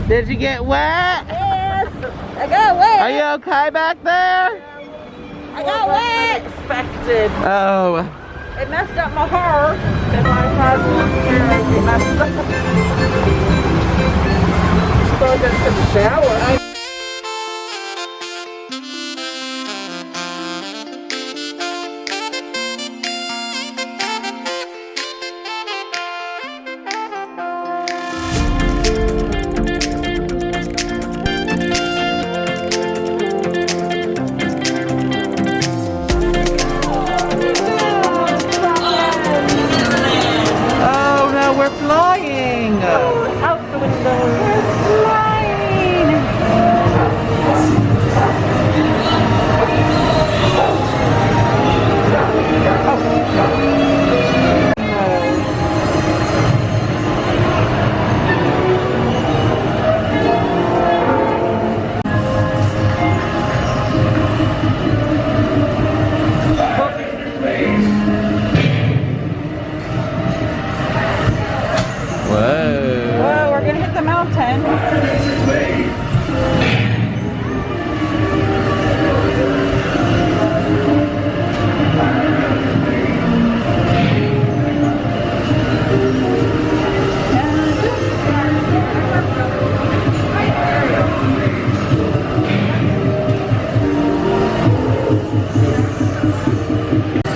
Did you get wet? Yes, I got wet. Are you okay back there? I got wet. Expected. Oh. It messed up my hair because I had hair. It messed up. So I got to the shower. We're flying! Out the window. We're flying! Whoa, we're gonna hit the mountain.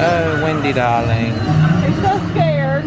Oh, Wendy, darling. You're so scared.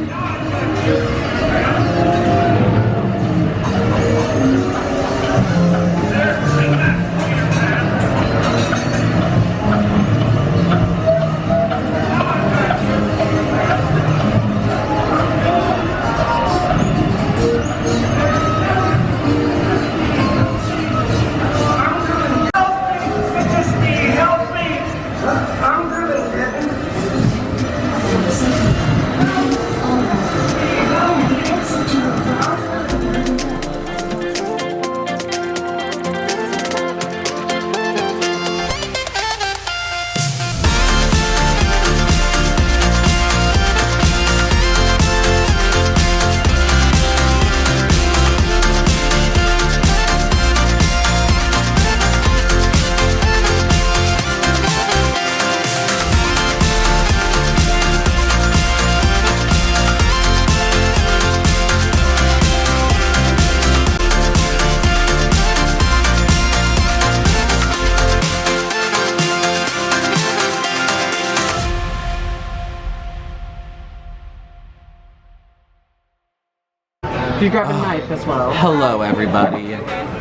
You grab a knife as well. Hello, everybody.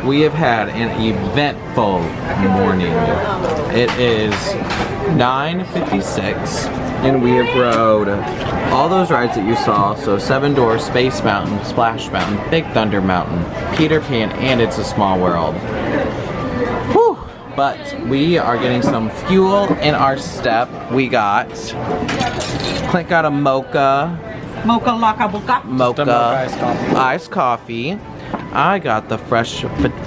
We have had an eventful morning. It is 9:56, and we have rode all those rides that you saw. So Seven Doors, Space Mountain, Splash Mountain, Big Thunder Mountain, Peter Pan, and It's a Small World. Whew. But we are getting some fuel in our step. We got, Clint got a mocha. Mocha laka boca. Mocha iced coffee. I got the fresh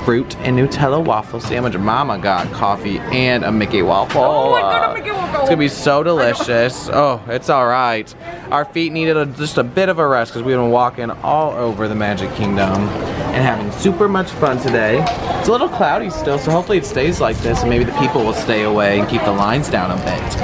fruit and Nutella waffle sandwich. Mama got coffee and a Mickey waffle. Oh, I got a Mickey waffle. It's gonna be so delicious. Oh, it's all right. Our feet needed just a bit of a rest because we've been walking all over the Magic Kingdom and having super much fun today. It's a little cloudy still, so hopefully it stays like this and maybe the people will stay away and keep the lines down a bit.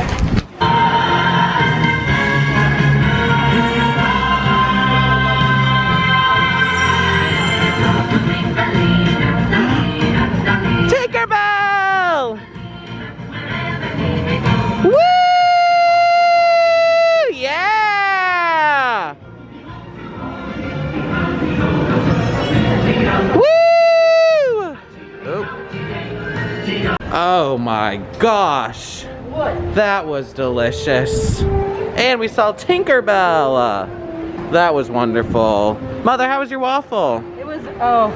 Oh my gosh, that was delicious. And we saw Tinkerbell. That was wonderful. Mother, how was your waffle? It was, oh,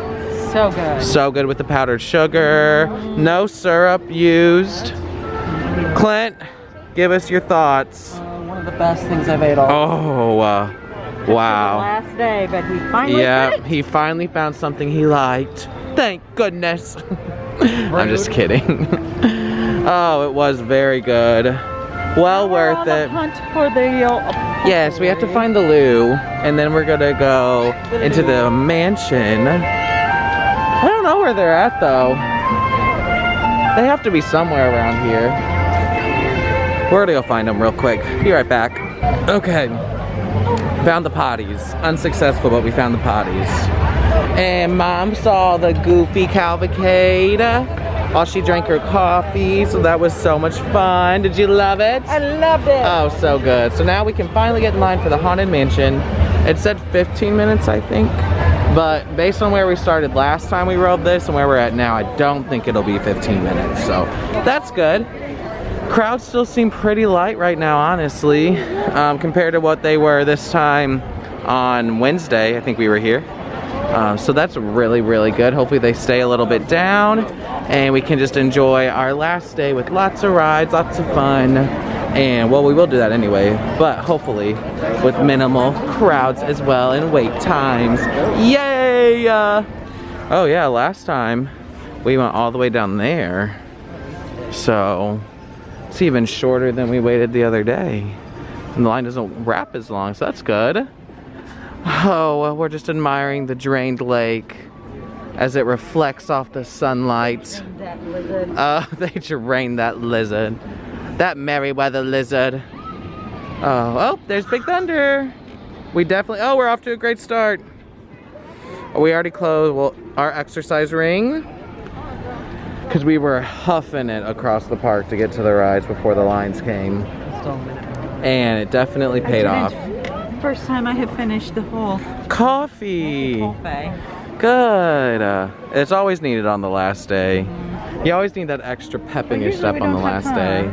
so good. So good with the powdered sugar, no syrup used. Clint, give us your thoughts. One of the best things I've ate all. Oh, wow. Last day, but he finally Yeah, did it. he finally found something he liked. Thank goodness. I'm just kidding. Oh, it was very good. Well worth it. Hunt for the Yes, we have to find the loo, and then we're gonna go into the mansion. I don't know where they're at though. They have to be somewhere around here. We're gonna go find them real quick. Be right back. Okay, found the potties. Unsuccessful, but we found the potties. And Mom saw the Goofy cavalcade while she drank her coffee, so that was so much fun. Did you love it? I loved it. Oh, so good. So now we can finally get in line for the Haunted Mansion. It said 15 minutes, I think. But based on where we started last time we rode this and where we're at now, I don't think it'll be 15 minutes. So that's good. Crowds still seem pretty light right now, honestly, compared to what they were this time on Wednesday. I think we were here. So that's really, really good. Hopefully they stay a little bit down and we can just enjoy our last day with lots of rides, lots of fun. And well, we will do that anyway, but hopefully with minimal crowds as well and wait times. Yay! Oh yeah, last time we went all the way down there. So it's even shorter than we waited the other day. And the line doesn't wrap as long, so that's good. Oh, well, we're just admiring the drained lake as it reflects off the sunlight. They drained that lizard. That Merryweather lizard. Oh, there's Big Thunder. We definitely, we're off to a great start. We already closed our exercise ring because we were huffing it across the park to get to the rides before the lines came. And it definitely paid off. First time I have finished the whole coffee. buffet. Good. It's always needed on the last day. You always need that extra pep in your step on the last day.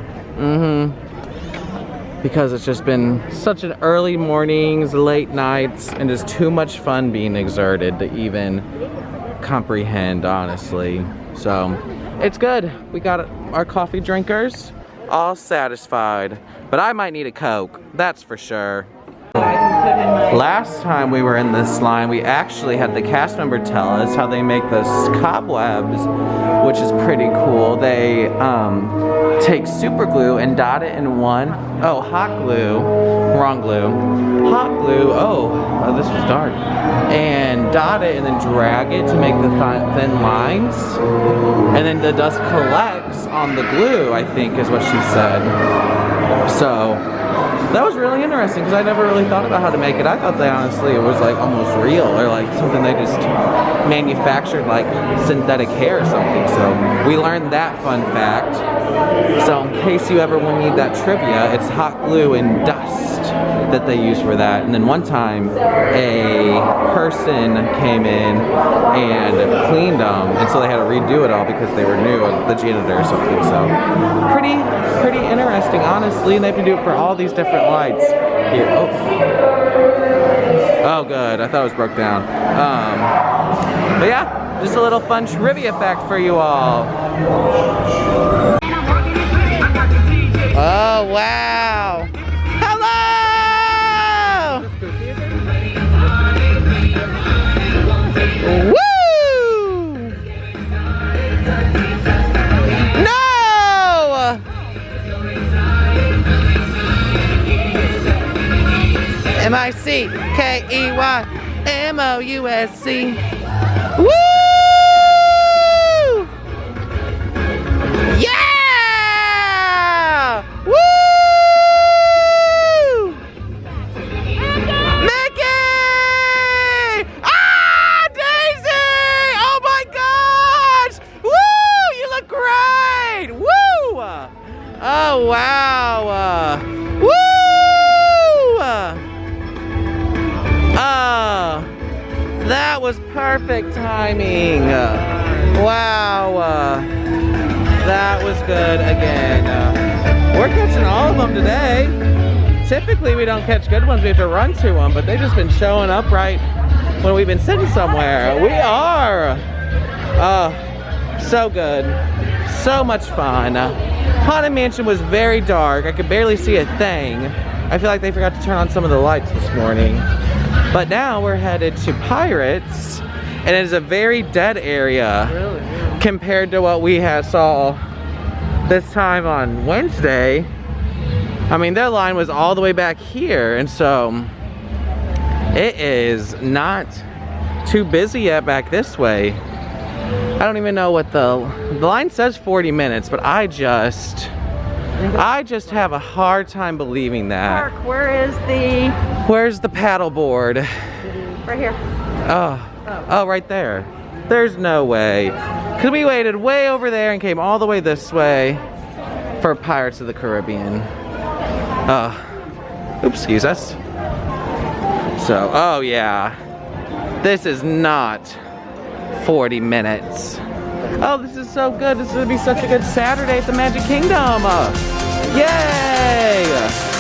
Because it's just been such an early mornings, late nights, and just too much fun being exerted to even comprehend, honestly. So it's good. We got our coffee drinkers all satisfied. But I might need a Coke, that's for sure. Last time we were in this line, we actually had the cast member tell us how they make those cobwebs, which is pretty cool. They take super glue and dot it in hot glue, wrong glue, hot glue, this was dark, and dot it and then drag it to make the thin lines, and then the dust collects on the glue, I think is what she said. So that was really interesting because I never really thought about how to make it. I thought it was like almost real or like something they just manufactured, like synthetic hair or something. So we learned that fun fact. So in case you ever need that trivia, it's hot glue and dust that they use for that. And then one time a person came in and cleaned them, and so they had to redo it all because they were new, the janitor or something. So pretty interesting, honestly. And they have to do it for all these different lights here. Oh good, I thought it was broke down. But yeah, just a little fun trivia fact for you all. Oh wow, hello. Woo! No! M-I-C-K-E-Y-M-O-U-S-C. Woo! Yeah! Woo! Mickey! Ah, Daisy! Oh my gosh! Woo! You look great! Woo! Oh wow! Woo! Oh, that was perfect timing. Wow, that was good again. We're catching all of them today. Typically we don't catch good ones, we have to run to them, but they've just been showing up right when we've been sitting somewhere. We are. So good. So much fun. Haunted Mansion was very dark. I could barely see a thing. I feel like they forgot to turn on some of the lights this morning. But now we're headed to Pirates, and it is a very dead area compared to what we saw this time on Wednesday, I mean, their line was all the way back here, and so it is not too busy yet back this way. I don't even know what the line says 40 minutes, but I just have a hard time believing that. Mark, where's the paddleboard? right here? Oh, right there. There's no way. Cause we waited way over there and came all the way this way for Pirates of the Caribbean. Oops, excuse us. So, oh yeah. This is not 40 minutes. Oh, this is so good. This is gonna be such a good Saturday at the Magic Kingdom. Yay!